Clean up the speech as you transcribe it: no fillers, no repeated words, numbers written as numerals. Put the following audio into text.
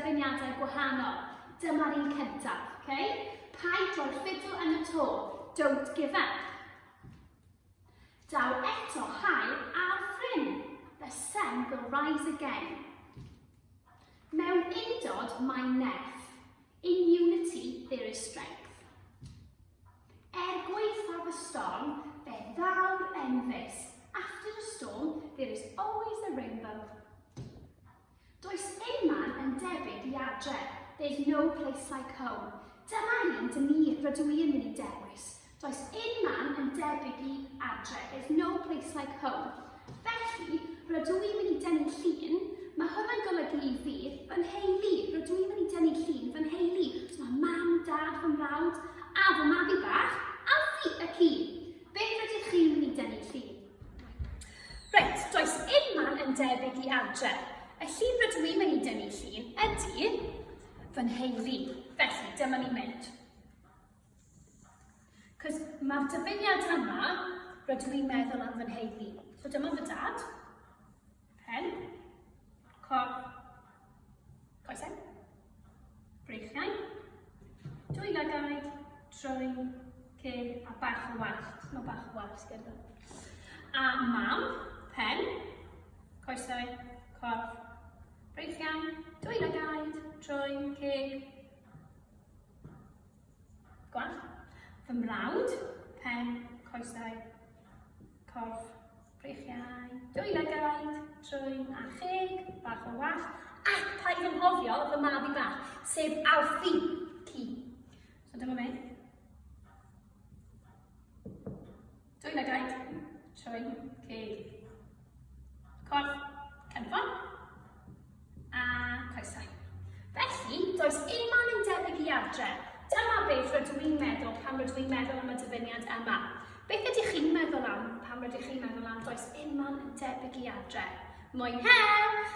dyfyniadau gwahanol. Dyma'r un cyntaf, okay? Paid roi'r ffidl yn y to. Don't give up. Daw eto hael ar ffrin. The sun will rise again. Mewn undod mae nerth. In unity there is strength. Gweithaf y storm, fe ddaw'r enfys. After a storm, there is always a rainbow. Does unman yn debyg I adre. There's no place like home. Dyma un dyn ni rydw I yn mynd I dewis. Does unman yn debyg I adre. There's no place like home. Felly, rydw i'n mynd I dynnu llun. Mae hwnna'n golygu I fi, fy nheulu. Rydw i'n mynd I dynnu llun, fy nheulu. So mae mam, dad, fy mrawd, a fy magu bach, a fi y ci. Beth rydych chi'n mynd I dynnu llun? Reit, does unman yn debyg I adre. Y llun rydw i'n mynd I dynnu llun ydy fy nheulu. Felly, dyma ni'n mynd. Cos mae'r dyfyniad yma, rydw i'n meddwl am fy nheulu. So dyma fy dad, pen, corff, coesau, breichiau, dwy lygaid, trwy, ceg a bach o wallt. Mae bach o wallt gyda. A mam, pen, coesau, corff, breichiau, dwy lygaid, trwy, ceg, gwallt. Fy mrawd, pen, coesau, corff, breichiau, dwy lygaid, trwy a cheg, bach o wallt, ac paid yn hofio fy mabu bach, sef Alfie, ci. So dyma fe. Dwy lygaid, trwy, ceg, corff, cynffon, a coesau. Felly, does unman yn debyg I adre. Dyma beth rydw i'n meddwl pan rydw i'n meddwl am y dyfyniad yma. Beth ydych chi'n meddwl am pan rydych chi'n meddwl am does unman yn debyg I adre? Mwynhewch!